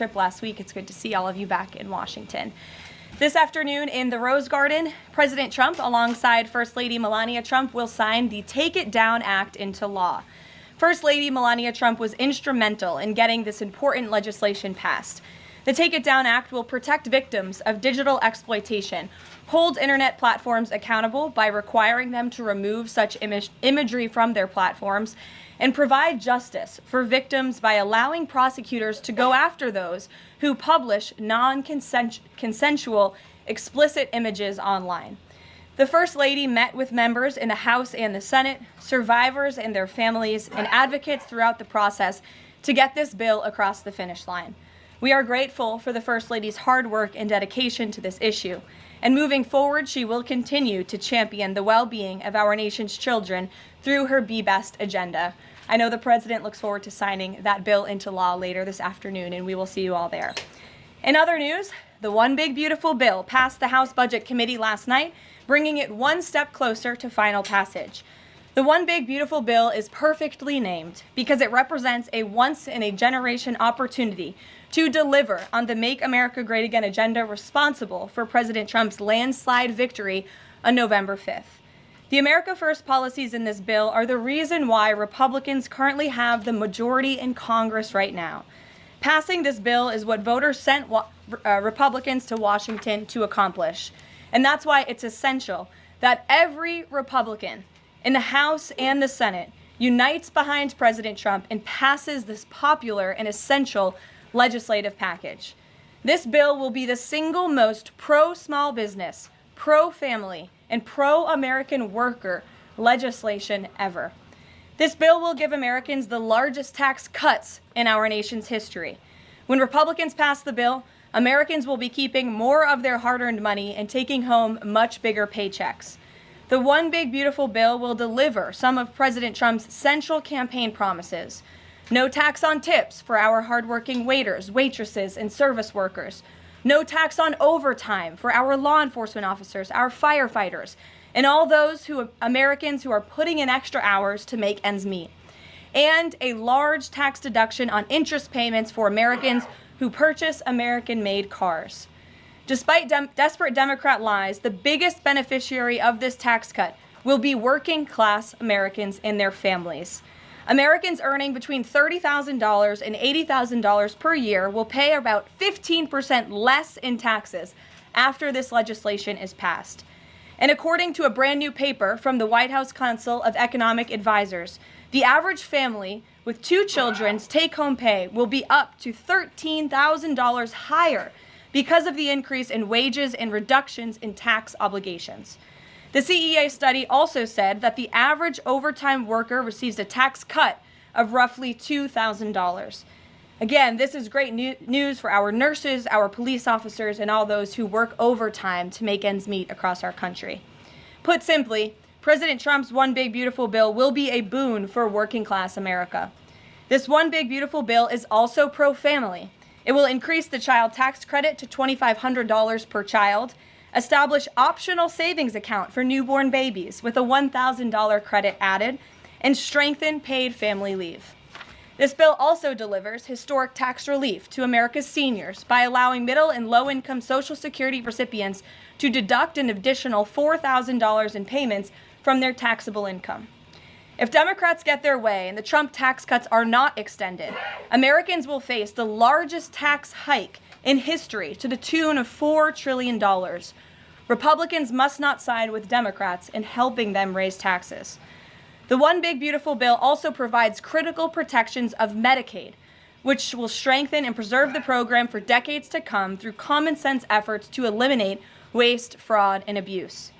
trip last week. It's good to see all of you back in Washington. This afternoon in the Rose Garden, President Trump, alongside First Lady Melania Trump, will sign the Take It Down Act into law. First Lady Melania Trump was instrumental in getting this important legislation passed. The Take It Down Act will protect victims of digital exploitation, hold internet platforms accountable by requiring them to remove such imagery from their platforms, and provide justice for victims by allowing prosecutors to go after those who publish non-consensual explicit images online. The First Lady met with members in the House and the Senate, survivors and their families, and advocates throughout the process to get this bill across the finish line. We are grateful for the First Lady's hard work and dedication to this issue, and moving forward, she will continue to champion the well-being of our nation's children through her Be Best agenda. I know the President looks forward to signing that bill into law later this afternoon, and we will see you all there. In other news, the One Big Beautiful Bill passed the House Budget Committee last night, bringing it one step closer to final passage. The One Big Beautiful Bill is perfectly named because it represents a once-in-a-generation opportunity to deliver on the Make America Great Again agenda responsible for President Trump's landslide victory on November 5th. The America First policies in this bill are the reason why Republicans currently have the majority in Congress right now. Passing this bill is what voters sent Republicans to Washington to accomplish. And that's why it's essential that every Republican in the House and the Senate unites behind President Trump and passes this popular and essential legislative package. This bill will be the single most pro-small business, pro-family, and pro-American worker legislation ever. This bill will give Americans the largest tax cuts in our nation's history. When Republicans pass the bill, Americans will be keeping more of their hard-earned money and taking home much bigger paychecks. The One Big Beautiful Bill will deliver some of President Trump's central campaign promises. No tax on tips for our hardworking waiters, waitresses, and service workers. No tax on overtime for our law enforcement officers, our firefighters, and all those Americans who are putting in extra hours to make ends meet. And a large tax deduction on interest payments for Americans who purchase American-made cars. Despite desperate Democrat lies, the biggest beneficiary of this tax cut will be working-class Americans and their families. Americans earning between $30,000 and $80,000 per year will pay about 15% less in taxes after this legislation is passed. And according to a brand new paper from the White House Council of Economic Advisors, the average family with 2 children's take-home pay will be up to $13,000 higher because of the increase in wages and reductions in tax obligations. The CEA study also said that the average overtime worker receives a tax cut of roughly $2,000. Again, this is great news for our nurses, our police officers, and all those who work overtime to make ends meet across our country. Put simply, President Trump's One Big Beautiful Bill will be a boon for working-class America. This One Big Beautiful Bill is also pro-family. It will increase the child tax credit to $2,500 per child, establish optional savings account for newborn babies with a $1,000 credit added, and strengthen paid family leave. This bill also delivers historic tax relief to America's seniors by allowing middle and low-income Social Security recipients to deduct an additional $4,000 in payments from their taxable income. If Democrats get their way and the Trump tax cuts are not extended, Americans will face the largest tax hike in history to the tune of $4 trillion. Republicans must not side with Democrats in helping them raise taxes. The One Big Beautiful Bill also provides critical protections of Medicaid, which will strengthen and preserve the program for decades to come through common sense efforts to eliminate waste, fraud, and abuse.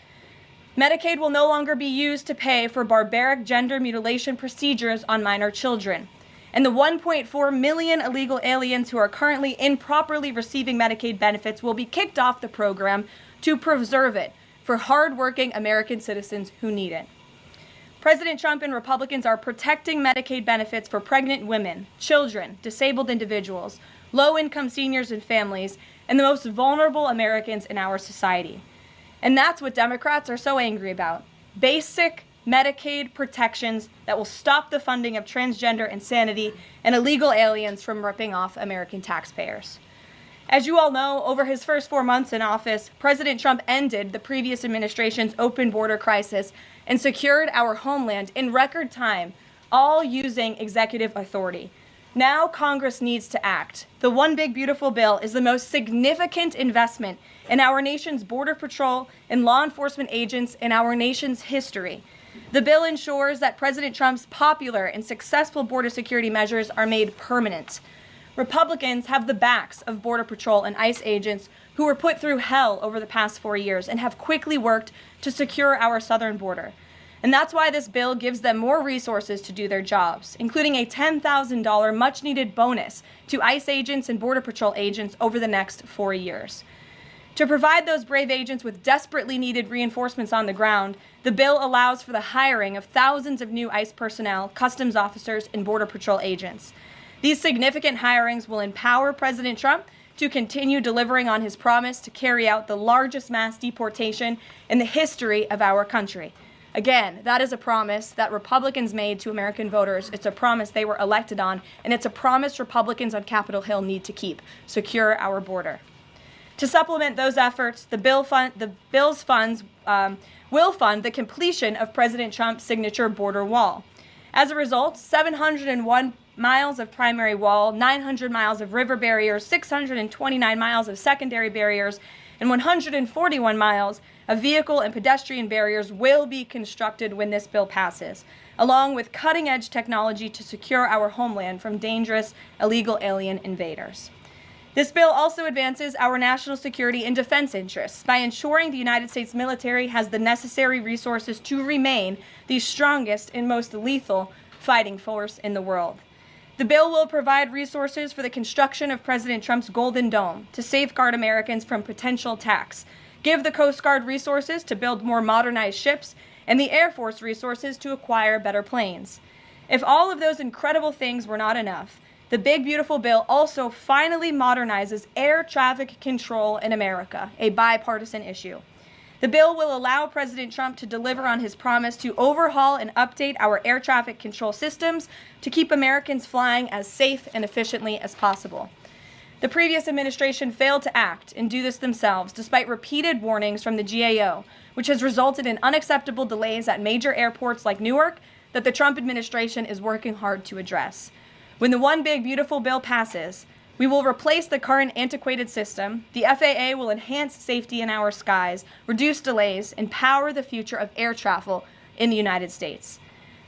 Medicaid will no longer be used to pay for barbaric gender mutilation procedures on minor children. And the 1.4 million illegal aliens who are currently improperly receiving Medicaid benefits will be kicked off the program to preserve it for hardworking American citizens who need it. President Trump and Republicans are protecting Medicaid benefits for pregnant women, children, disabled individuals, low-income seniors and families, and the most vulnerable Americans in our society. And that's what Democrats are so angry about. Basic Medicaid protections that will stop the funding of transgender insanity and illegal aliens from ripping off American taxpayers. As you all know, over his first 4 months in office, President Trump ended the previous administration's open border crisis and secured our homeland in record time, all using executive authority. Now Congress needs to act. The One Big Beautiful Bill is the most significant investment in our nation's border patrol and law enforcement agents in our nation's history. The bill ensures that President Trump's popular and successful border security measures are made permanent. Republicans have the backs of Border Patrol and ICE agents who were put through hell over the past 4 years and have quickly worked to secure our southern border. And that's why this bill gives them more resources to do their jobs, including a $10,000 much-needed bonus to ICE agents and Border Patrol agents over the next 4 years. To provide those brave agents with desperately needed reinforcements on the ground, the bill allows for the hiring of thousands of new ICE personnel, customs officers, and Border Patrol agents. These significant hirings will empower President Trump to continue delivering on his promise to carry out the largest mass deportation in the history of our country. Again, that is a promise that Republicans made to American voters. It's a promise they were elected on, and it's a promise Republicans on Capitol Hill need to keep: secure our border. To supplement those efforts, the bill's funds will fund the completion of President Trump's signature border wall. As a result, 701 miles of primary wall, 900 miles of river barriers, 629 miles of secondary barriers, and 141 miles of vehicle and pedestrian barriers will be constructed when this bill passes, along with cutting-edge technology to secure our homeland from dangerous illegal alien invaders. This bill also advances our national security and defense interests by ensuring the United States military has the necessary resources to remain the strongest and most lethal fighting force in the world. The bill will provide resources for the construction of President Trump's Golden Dome to safeguard Americans from potential attacks, give the Coast Guard resources to build more modernized ships, and the Air Force resources to acquire better planes. If all of those incredible things were not enough, the Big Beautiful Bill also finally modernizes air traffic control in America, a bipartisan issue. The bill will allow President Trump to deliver on his promise to overhaul and update our air traffic control systems to keep Americans flying as safe and efficiently as possible. The previous administration failed to act and do this themselves, despite repeated warnings from the GAO, which has resulted in unacceptable delays at major airports like Newark that the Trump administration is working hard to address. When the One Big Beautiful Bill passes, we will replace the current antiquated system, the FAA will enhance safety in our skies, reduce delays, and power the future of air travel in the United States.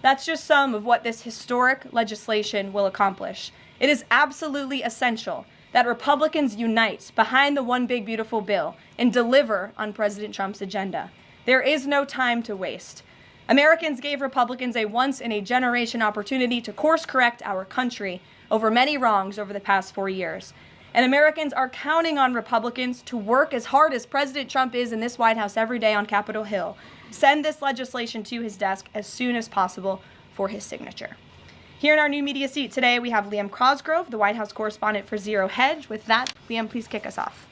That's just some of what this historic legislation will accomplish. It is absolutely essential that Republicans unite behind the One Big Beautiful Bill and deliver on President Trump's agenda. There is no time to waste. Americans gave Republicans a once-in-a-generation opportunity to course-correct our country over many wrongs over the past 4 years. And Americans are counting on Republicans to work as hard as President Trump is in this White House every day on Capitol Hill. Send this legislation to his desk as soon as possible for his signature. Here in our new media seat today, we have Liam Cosgrove, the White House correspondent for Zero Hedge. With that, Liam, please kick us off.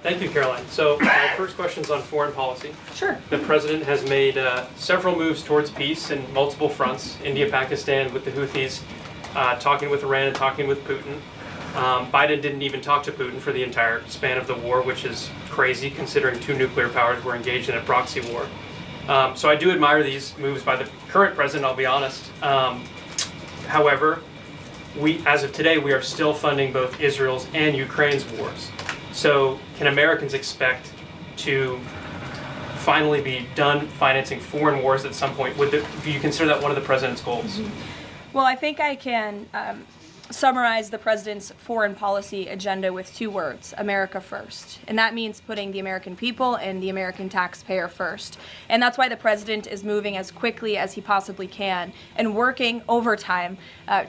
Thank you, Caroline. So my first question is on foreign policy. Sure. The president has made several moves towards peace in multiple fronts: India, Pakistan with the Houthis, talking with Iran and talking with Putin. Biden didn't even talk to Putin for the entire span of the war, which is crazy considering two nuclear powers were engaged in a proxy war. So I do admire these moves by the current president, I'll be honest. However, as of today, we are still funding both Israel's and Ukraine's wars. So can Americans expect to finally be done financing foreign wars at some point? Do you consider that one of the president's goals? Well, I think I can summarize the president's foreign policy agenda with 2 words: America first. And that means putting the American people and the American taxpayer first. And that's why the president is moving as quickly as he possibly can and working overtime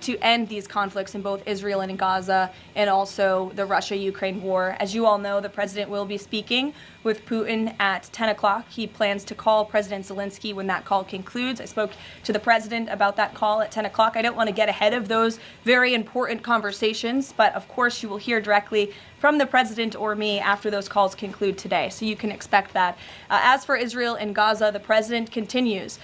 to end these conflicts in both Israel and in Gaza, and also the Russia-Ukraine war. As you all know, the president will be speaking with Putin at 10 o'clock. He plans to call President Zelensky when that call concludes. I spoke to the president about that call at 10 o'clock. I don't want to get ahead of those very important important conversations, but of course you will hear directly from the president or me after those calls conclude today, so you can expect that. As for Israel and Gaza, the president continues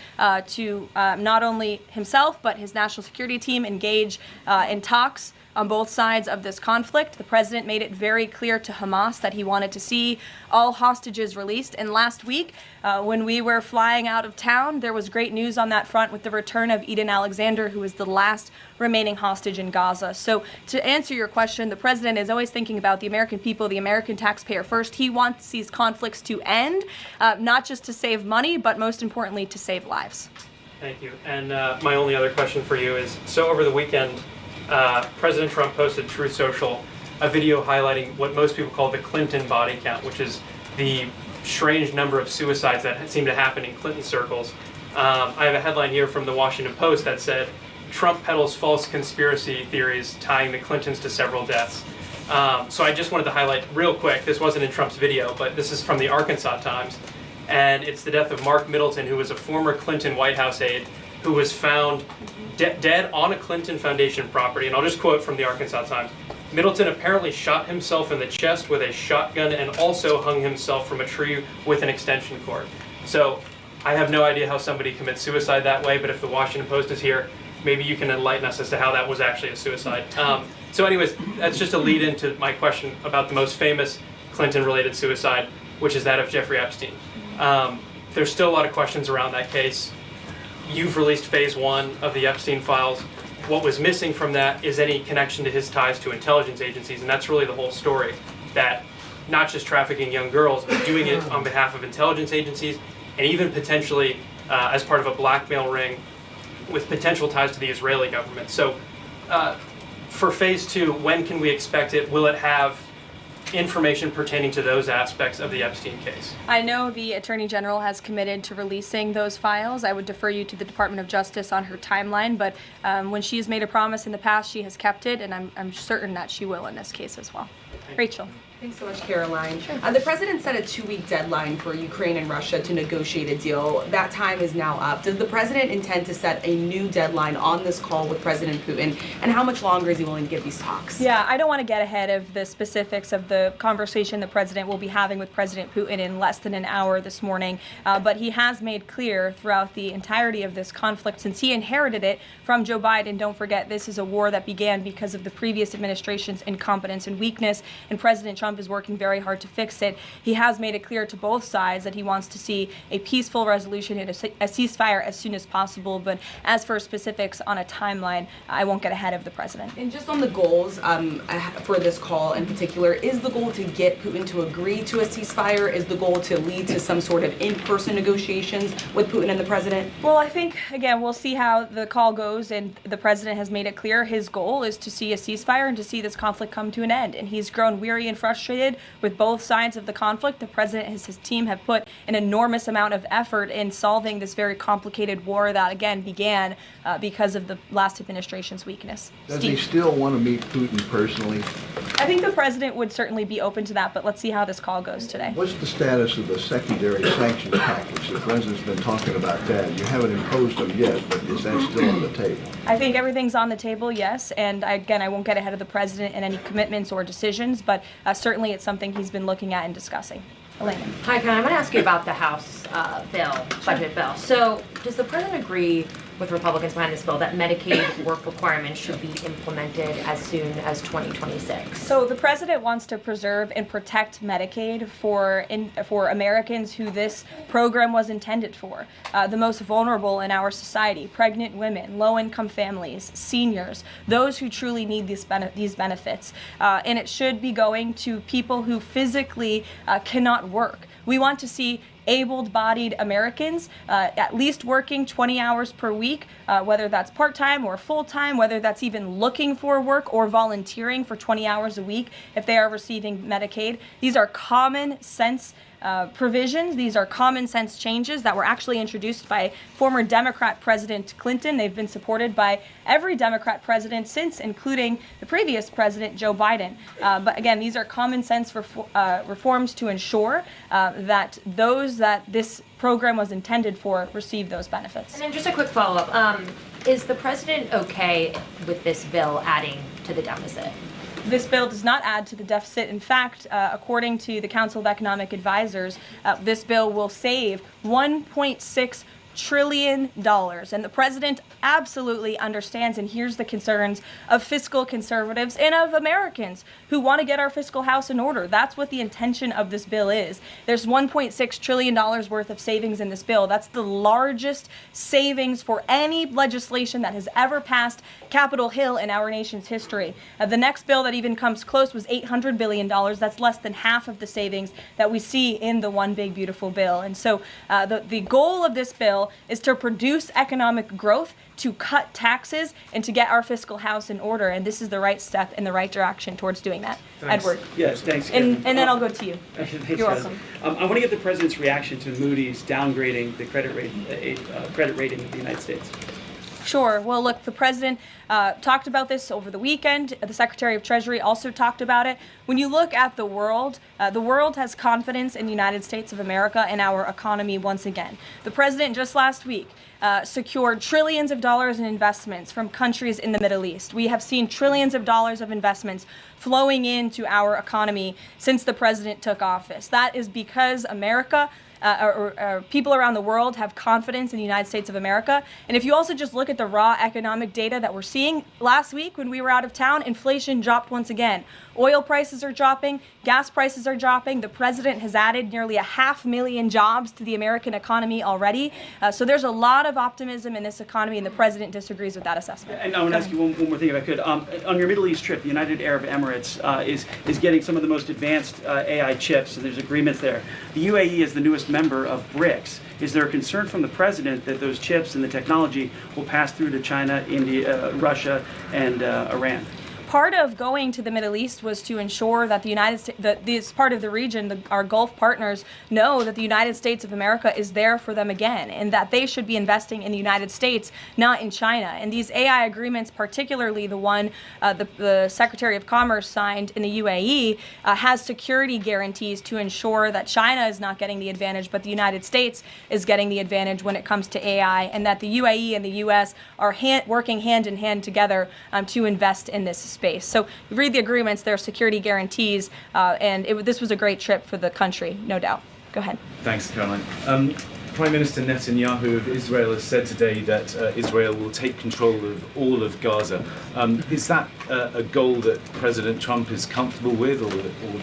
to not only himself but his national security team engage in talks on both sides of this conflict. The president made it very clear to Hamas that he wanted to see all hostages released. And last week, when we were flying out of town, there was great news on that front with the return of Eden Alexander, who is the last remaining hostage in Gaza. So to answer your question, the president is always thinking about the American people, the American taxpayer first. He wants these conflicts to end, not just to save money, but most importantly, to save lives. Thank you. And my only other question for you is, so over the weekend, President Trump posted Truth Social a video highlighting what most people call the Clinton body count, which is the strange number of suicides that seem to happen in Clinton circles. I have a headline here from the Washington Post that said, Trump peddles false conspiracy theories tying the Clintons to several deaths. So I just wanted to highlight real quick, this wasn't in Trump's video, but this is from the Arkansas Times, and it's the death of Mark Middleton, who was a former Clinton White House aide, who was found dead on a Clinton Foundation property. And I'll just quote from the Arkansas Times. Middleton apparently shot himself in the chest with a shotgun and also hung himself from a tree with an extension cord. So I have no idea how somebody commits suicide that way, but if the Washington Post is here, maybe you can enlighten us as to how that was actually a suicide. So anyways, that's just a lead into my question about the most famous Clinton-related suicide, which is that of Jeffrey Epstein. There's still a lot of questions around that case. You've released phase 1 of the Epstein files. What was missing from that is any connection to his ties to intelligence agencies, and that's really the whole story, that not just trafficking young girls, but doing it on behalf of intelligence agencies, and even potentially as part of a blackmail ring with potential ties to the Israeli government. So for phase 2, when can we expect it? Will it have information pertaining to those aspects of the Epstein case? I know the Attorney General has committed to releasing those files. I would defer you to the Department of Justice on her timeline, but when she has made a promise in the past, she has kept it, and I'm certain that she will in this case as well. Rachel. Thanks so much, Caroline. Sure. The president set a 2-week deadline for Ukraine and Russia to negotiate a deal. That time is now up. Does the president intend to set a new deadline on this call with President Putin? And how much longer is he willing to give these talks? Yeah, I don't want to get ahead of the specifics of the conversation the president will be having with President Putin in less than an hour this morning. But he has made clear throughout the entirety of this conflict, since he inherited it from Joe Biden. Don't forget, this is a war that began because of the previous administration's incompetence and weakness, and President Trump is working very hard to fix it. He has made it clear to both sides that he wants to see a peaceful resolution and a ceasefire as soon as possible. But as for specifics on a timeline, I won't get ahead of the president. And just on the goals for this call in particular, is the goal to get Putin to agree to a ceasefire? Is the goal to lead to some sort of in-person negotiations with Putin and the president? Well, I think, again, we'll see how the call goes, and the president has made it clear his goal is to see a ceasefire and to see this conflict come to an end. And he's grown weary and frustrated with both sides of the conflict. The president and his team have put an enormous amount of effort in solving this very complicated war that, again, began because of the last administration's weakness. Does he still want to meet Putin personally? I think the president would certainly be open to that, but let's see how this call goes today. What's the status of the secondary sanctions package? The president's been talking about that. You haven't imposed them yet, but is that still on the table? I think everything's on the table, yes. And again, I won't get ahead of the president in any commitments or decisions, but certainly it's something he's been looking at and discussing. Elena. Hi, Ken. I'm going to ask you about the House budget bill. So does the president agree with Republicans behind this bill that Medicaid work requirements should be implemented as soon as 2026? So the president wants to preserve and protect Medicaid for Americans who this program was intended for, the most vulnerable in our society: pregnant women, low-income families, seniors, those who truly need these benefits. And it should be going to people who physically cannot work. We want to see able-bodied Americans at least working 20 hours per week, whether that's part-time or full-time, whether that's even looking for work or volunteering for 20 hours a week if they are receiving Medicaid. These are common sense provisions. These are common sense changes that were actually introduced by former Democrat President Clinton. They've been supported by every Democrat president since, including the previous president, Joe Biden. But again, these are common sense reforms to ensure that those that this program was intended for receive those benefits. And then just a quick follow-up. Is the president okay with this bill adding to the deficit. This bill does not add to the deficit. In fact, according to the Council of Economic Advisors, this bill will save $1.6 trillion. And the president absolutely understands and hears the concerns of fiscal conservatives and of Americans who want to get our fiscal house in order. That's what the intention of this bill is. There's $1.6 trillion worth of savings in this bill. That's the largest savings for any legislation that has ever passed Capitol Hill in our nation's history. The next bill that even comes close was $800 billion. That's less than half of the savings that we see in the One Big Beautiful Bill. And so the goal of this bill is to produce economic growth, to cut taxes, and to get our fiscal house in order. And this is the right step in the right direction towards doing that. Thanks. Edward. Yes, thanks. And then I'll go to you. Thanks, You're welcome. I want to get the president's reaction to Moody's downgrading the credit rating of the United States. Sure. Well, look, the president talked about this over the weekend. The Secretary of Treasury also talked about it. When you look at the world has confidence in the United States of America and our economy once again. The president just last week secured trillions of dollars in investments from countries in the Middle East. We have seen trillions of dollars of investments flowing into our economy since the president took office. That is because America or people around the world have confidence in the United States of America. And if you also just look at the raw economic data that we're seeing, last week when we were out of town, inflation dropped once again. Oil prices are dropping, gas prices are dropping. The president has added nearly 500,000 jobs to the American economy already. So there's a lot of optimism in this economy, and the president disagrees with that assessment. And I want to ask you one more thing, if I could. On your Middle East trip, the United Arab Emirates is getting some of the most advanced AI chips, and there's agreements there. The UAE is the newest member of BRICS. Is there a concern from the president that those chips and the technology will pass through to China, India, Russia, and Iran? Part of going to the Middle East was to ensure that the United States, that this part of the region, our Gulf partners, know that the United States of America is there for them again, and that they should be investing in the United States, not in China. And these AI agreements, particularly the one the Secretary of Commerce signed in the UAE, has security guarantees to ensure that China is not getting the advantage, but the United States is getting the advantage when it comes to AI, and that the UAE and the U.S. are working hand in hand together to invest in this space. So you read the agreements, there are security guarantees, and this was a great trip for the country, no doubt. Go ahead. Thanks, Caroline. Prime Minister Netanyahu of Israel has said today that Israel will take control of all of Gaza. Is that a goal that President Trump is comfortable with or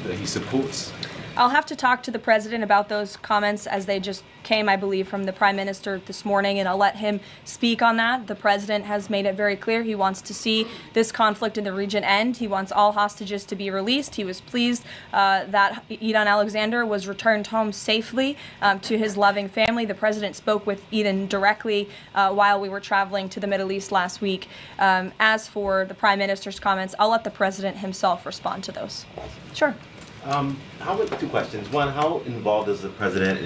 that he supports? I'll have to talk to the president about those comments as they just came, I believe, from the prime minister this morning, and I'll let him speak on that. The president has made it very clear he wants to see this conflict in the region end. He wants all hostages to be released. He was pleased that Eden Alexander was returned home safely to his loving family. The president spoke with Eden directly while we were traveling to the Middle East last week. As for the prime minister's comments, I'll let the president himself respond to those. Sure. Two questions. One, how involved does the president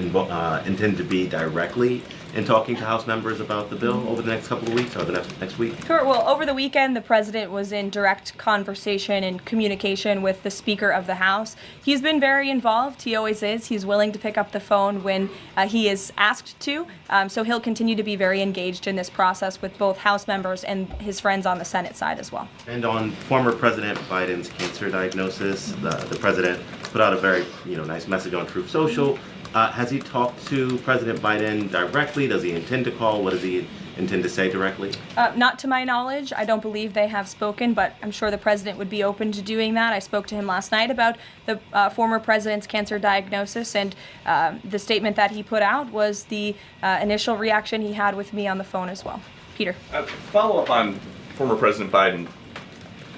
intend to be directly in talking to House members about the bill over the next couple of weeks or the next week? Sure. Well, over the weekend, the president was in direct conversation and communication with the Speaker of the House. He's been very involved. He always is. He's willing to pick up the phone when he is asked to. So he'll continue to be very engaged in this process with both House members and his friends on the Senate side as well. And on former President Biden's cancer diagnosis, the president put out a very nice message on Truth Social. Has he talked to President Biden directly? Does he intend to call? What does he intend to say directly? Not to my knowledge. I don't believe they have spoken, but I'm sure the president would be open to doing that. I spoke to him last night about the former president's cancer diagnosis, and the statement that he put out was the initial reaction he had with me on the phone as well. Peter. Follow up on former President Biden.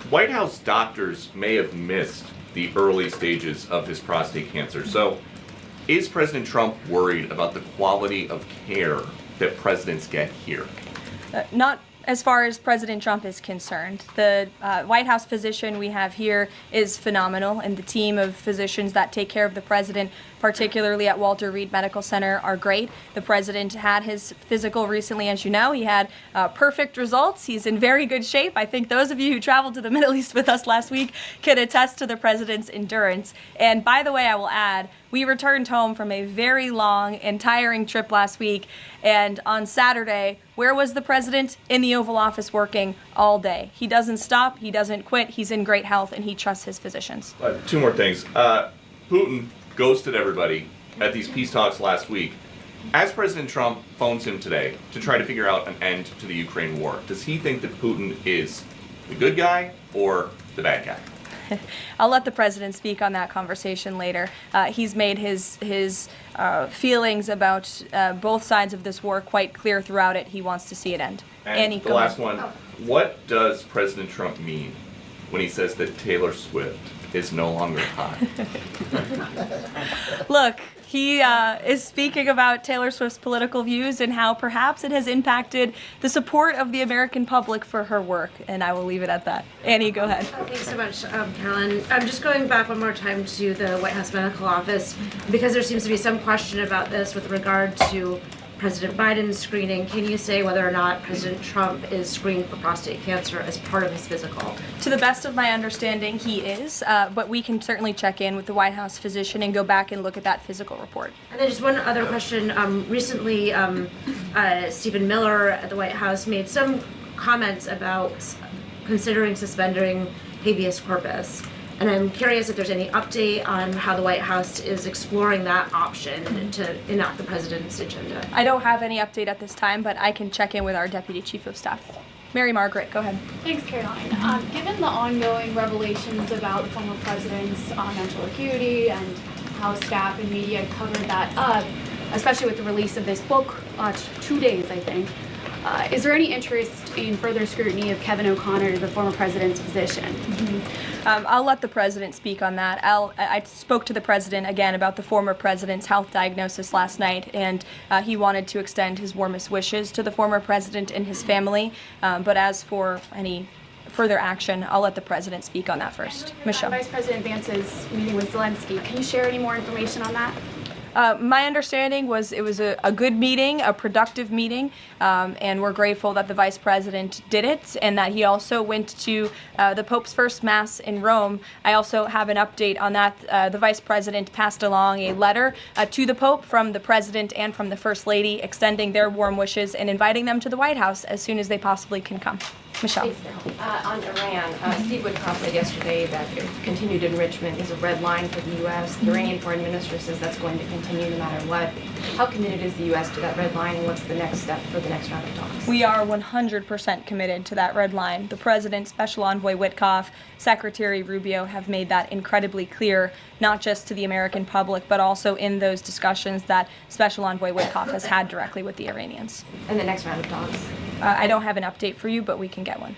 White House doctors may have missed the early stages of his prostate cancer. So is President Trump worried about the quality of care that presidents get here? Not as far as President Trump is concerned. The White House physician we have here is phenomenal, and the team of physicians that take care of the president particularly at Walter Reed Medical Center, are great. The president had his physical recently, as you know. He had perfect results. He's in very good shape. I think those of you who traveled to the Middle East with us last week can attest to the president's endurance. And by the way, I will add, we returned home from a very long and tiring trip last week, and on Saturday, where was the president? In the Oval Office working all day. He doesn't stop, he doesn't quit, he's in great health, and he trusts his physicians. Two more things. Putin ghosted everybody at these peace talks last week. As President Trump phones him today to try to figure out an end to the Ukraine war, does he think that Putin is the good guy or the bad guy? I'll let the president speak on that conversation later. He's made his feelings about both sides of this war quite clear throughout it. He wants to see it end. And Annie, the go last ahead. one, what does President Trump mean when he says that Taylor Swift is no longer hot? Look, he is speaking about Taylor Swift's political views and how perhaps it has impacted the support of the American public for her work, and I will leave it at that. Annie, go ahead. Thanks so much, Carolyn. I'm just going back one more time to the White House Medical Office because there seems to be some question about this with regard to President Biden's screening. Can you say whether or not President Trump is screened for prostate cancer as part of his physical? To the best of my understanding, he is, but we can certainly check in with the White House physician and go back and look at that physical report. And then just one other question. Recently, Stephen Miller at the White House made some comments about considering suspending habeas corpus. And I'm curious if there's any update on how the White House is exploring that option to enact the president's agenda. I don't have any update at this time, but I can check in with our Deputy Chief of Staff. Mary Margaret, go ahead. Thanks, Caroline. Given the ongoing revelations about the former president's mental acuity and how staff and media covered that up, especially with the release of this book, 2 days, I think, is there any interest in further scrutiny of Kevin O'Connor, the former president's physician? I'll let the president speak on that. I spoke to the president again about the former president's health diagnosis last night, and he wanted to extend his warmest wishes to the former president and his family. But as for any further action, I'll let the president speak on that first. Michelle. Vice President Vance's meeting with Zelensky. Can you share any more information on that? My understanding was it was a good meeting, a productive meeting, and we're grateful that the Vice President did it and that he also went to the Pope's first Mass in Rome. I also have an update on that. The Vice President passed along a letter to the Pope from the President and from the First Lady extending their warm wishes and inviting them to the White House as soon as they possibly can come. Michelle. On Iran, Steve Witkoff said yesterday that continued enrichment is a red line for the U.S. The Iranian foreign minister says that's going to continue no matter what. How committed is the U.S. to that red line, and what's the next step for the next round of talks? We are 100% committed to that red line. The President, Special Envoy Witkoff, Secretary Rubio have made that incredibly clear, not just to the American public, but also in those discussions that Special Envoy Witkoff has had directly with the Iranians. And the next round of talks? I don't have an update for you, but we can get one.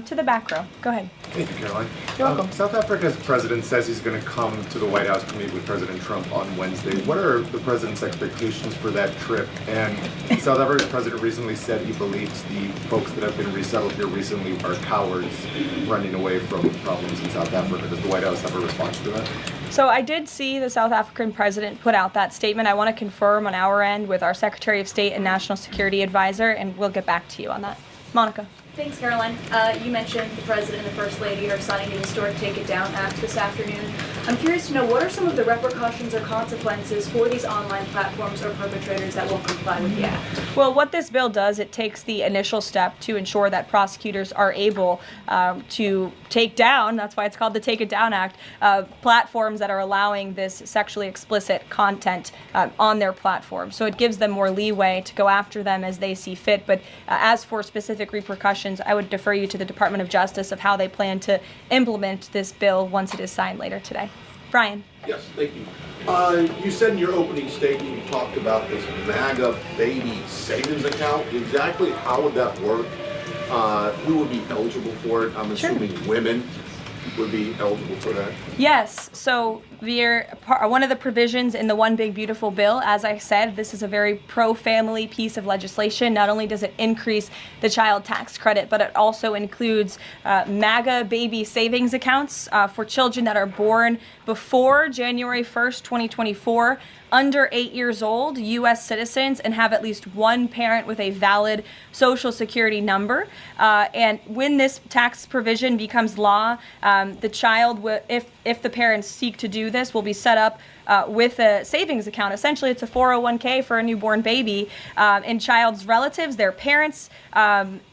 To the back row. Go ahead. Thank you, Caroline. You're welcome. South Africa's president says he's going to come to the White House to meet with President Trump on Wednesday. What are the president's expectations for that trip? And South Africa's president recently said he believes the folks that have been resettled here recently are cowards running away from problems in South Africa. Does the White House have a response to that? So I did see the South African president put out that statement. I want to confirm on our end with our Secretary of State and National Security Advisor, and we'll get back to you on that. Monica. Thanks, Caroline. You mentioned the President and the First Lady are signing the historic Take It Down Act this afternoon. I'm curious to know, what are some of the repercussions or consequences for these online platforms or perpetrators that won't comply with the act? Well, what this bill does, it takes the initial step to ensure that prosecutors are able to take down, that's why it's called the Take It Down Act, platforms that are allowing this sexually explicit content on their platform. So it gives them more leeway to go after them as they see fit. But as for specific repercussions, I would defer you to the Department of Justice of how they plan to implement this bill once it is signed later today. Brian. Yes, thank you. You said in your opening statement, you talked about this MAGA baby savings account. Exactly how would that work? Who would be eligible for it? I'm assuming women would be eligible for that. Yes, so one of the provisions in the One Big Beautiful Bill, as I said, this is a very pro-family piece of legislation. Not only does it increase the child tax credit, but it also includes MAGA baby savings accounts for children that are born before January 1st, 2024, under 8 years old, U.S. citizens, and have at least one parent with a valid Social Security number. And when this tax provision becomes law, the child, if the parents seek to do this, will be set up with a savings account. Essentially, it's a 401k for a newborn baby. And child's relatives, their parents,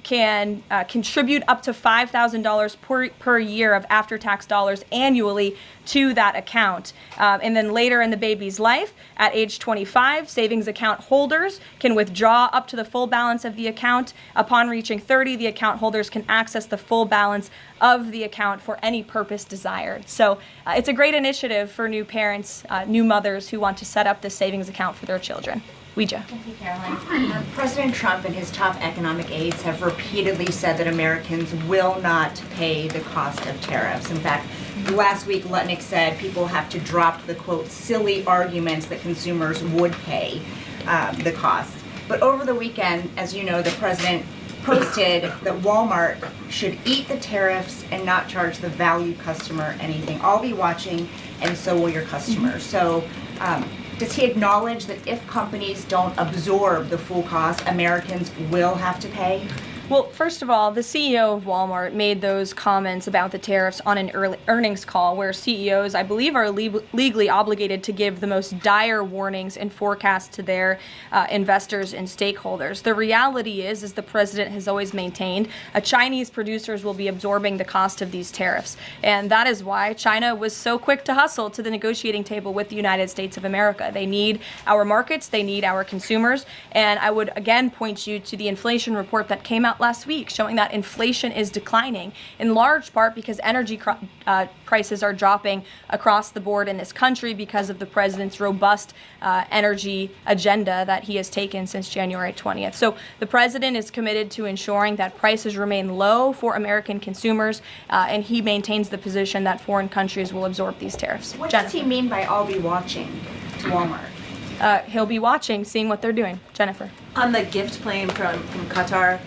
can contribute up to $5,000 per year of after-tax dollars annually to that account. And then later in the baby's life, at age 25, savings account holders can withdraw up to the full balance of the account. Upon reaching 30, the account holders can access the full balance of the account for any purpose desired. So it's a great initiative for new parents, new mothers who want to set up this savings account for their children. Ouija. Thank you, Caroline. President Trump and his top economic aides have repeatedly said that Americans will not pay the cost of tariffs. In fact, last week, Lutnick said people have to drop the, quote, silly arguments that consumers would pay the cost. But over the weekend, as you know, the president posted that Walmart should eat the tariffs and not charge the value customer anything. I'll be watching, and so will your customers. So does he acknowledge that if companies don't absorb the full cost, Americans will have to pay? Well, first of all, the CEO of Walmart made those comments about the tariffs on an earnings call where CEOs, I believe, are legally obligated to give the most dire warnings and forecasts to their investors and stakeholders. The reality is, as the president has always maintained, Chinese producers will be absorbing the cost of these tariffs. And that is why China was so quick to hustle to the negotiating table with the United States of America. They need our markets, they need our consumers. And I would again point you to the inflation report that came out last week showing that inflation is declining in large part because energy prices are dropping across the board in this country because of the president's robust energy agenda that he has taken since January 20th. So the president is committed to ensuring that prices remain low for American consumers, and he maintains the position that foreign countries will absorb these tariffs. What does he mean by I'll be watching to Walmart? He'll be watching, seeing what they're doing. Jennifer. On the gift plane from Qatar,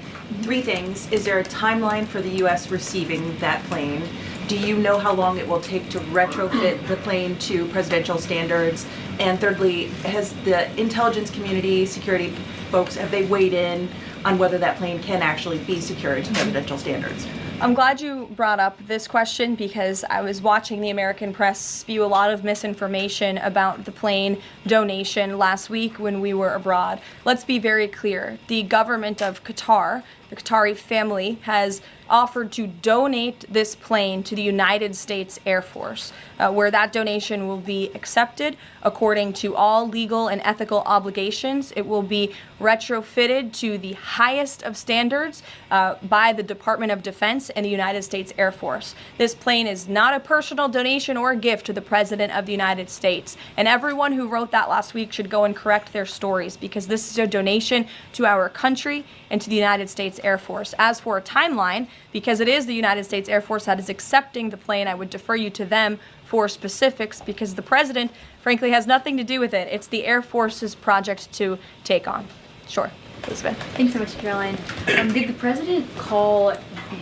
3 things. Is there a timeline for the U.S. receiving that plane? Do you know how long it will take to retrofit the plane to presidential standards? And thirdly, has the intelligence community, security folks, have they weighed in on whether that plane can actually be secured to presidential standards? I'm glad you brought up this question because I was watching the American press spew a lot of misinformation about the plane donation last week when we were abroad. Let's be very clear. The government of Qatar, the Qatari family, has offered to donate this plane to the United States Air Force, where that donation will be accepted according to all legal and ethical obligations. It will be retrofitted to the highest of standards by the Department of Defense and the United States Air Force. This plane is not a personal donation or a gift to the President of the United States. And everyone who wrote that last week should go and correct their stories because this is a donation to our country and to the United States Air Force. As for a timeline, because it is the United States Air Force that is accepting the plane, I would defer you to them for specifics because the president, frankly, has nothing to do with it. It's the Air Force's project to take on. Sure. Elizabeth. Thanks so much, Caroline. Did the president call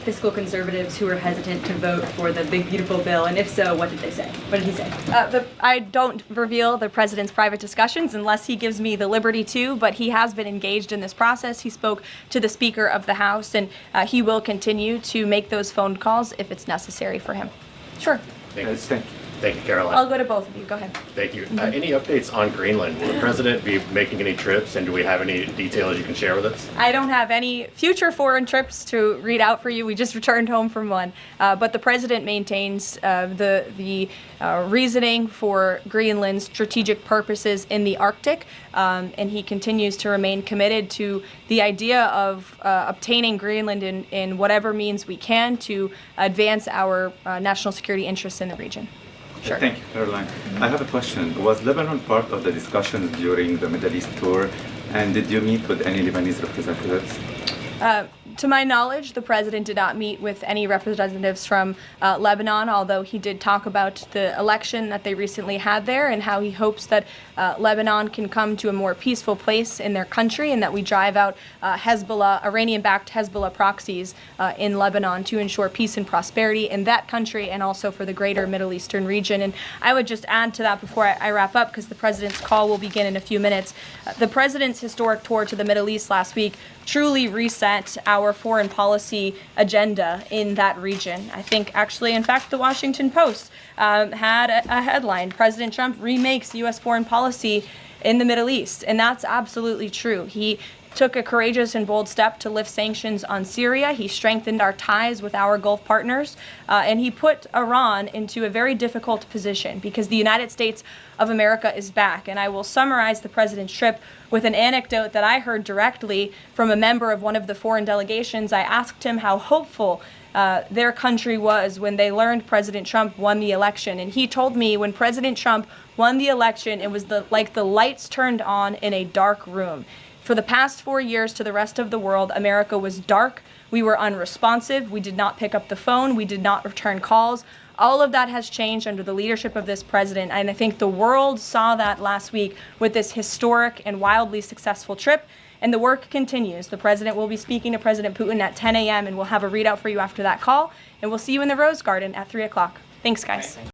fiscal conservatives who were hesitant to vote for the Big Beautiful Bill? And if so, what did they say? What did he say? I don't reveal the president's private discussions unless he gives me the liberty to, but he has been engaged in this process. He spoke to the Speaker of the House, and he will continue to make those phone calls if it's necessary for him. Sure. Thank you, Caroline. I'll go to both of you. Go ahead. Thank you. Any updates on Greenland? Will the president be making any trips, and do we have any details you can share with us? I don't have any future foreign trips to read out for you. We just returned home from one. But the president maintains the reasoning for Greenland's strategic purposes in the Arctic, and he continues to remain committed to the idea of obtaining Greenland in whatever means we can to advance our national security interests in the region. Sure. Thank you, Caroline. I have a question. Was Lebanon part of the discussions during the Middle East tour, and did you meet with any Lebanese representatives? To my knowledge, the president did not meet with any representatives from Lebanon, although he did talk about the election that they recently had there and how he hopes that Lebanon can come to a more peaceful place in their country and that we drive out Hezbollah, Iranian-backed Hezbollah proxies in Lebanon to ensure peace and prosperity in that country and also for the greater Middle Eastern region. And I would just add to that before I wrap up, because the president's call will begin in a few minutes. The president's historic tour to the Middle East last week truly reset our foreign policy agenda in that region. I think actually, in fact, the Washington Post had a headline, President Trump remakes U.S. foreign policy in the Middle East. And that's absolutely true. He took a courageous and bold step to lift sanctions on Syria. He strengthened our ties with our Gulf partners, and he put Iran into a very difficult position because the United States of America is back. And I will summarize the president's trip with an anecdote that I heard directly from a member of one of the foreign delegations. I asked him how hopeful their country was when they learned President Trump won the election. And he told me when President Trump won the election, it was like the lights turned on in a dark room. For the past 4 years to the rest of the world, America was dark. We were unresponsive. We did not pick up the phone. We did not return calls. All of that has changed under the leadership of this president. And I think the world saw that last week with this historic and wildly successful trip. And the work continues. The president will be speaking to President Putin at 10 a.m. and we'll have a readout for you after that call. And we'll see you in the Rose Garden at 3 o'clock. Thanks, guys.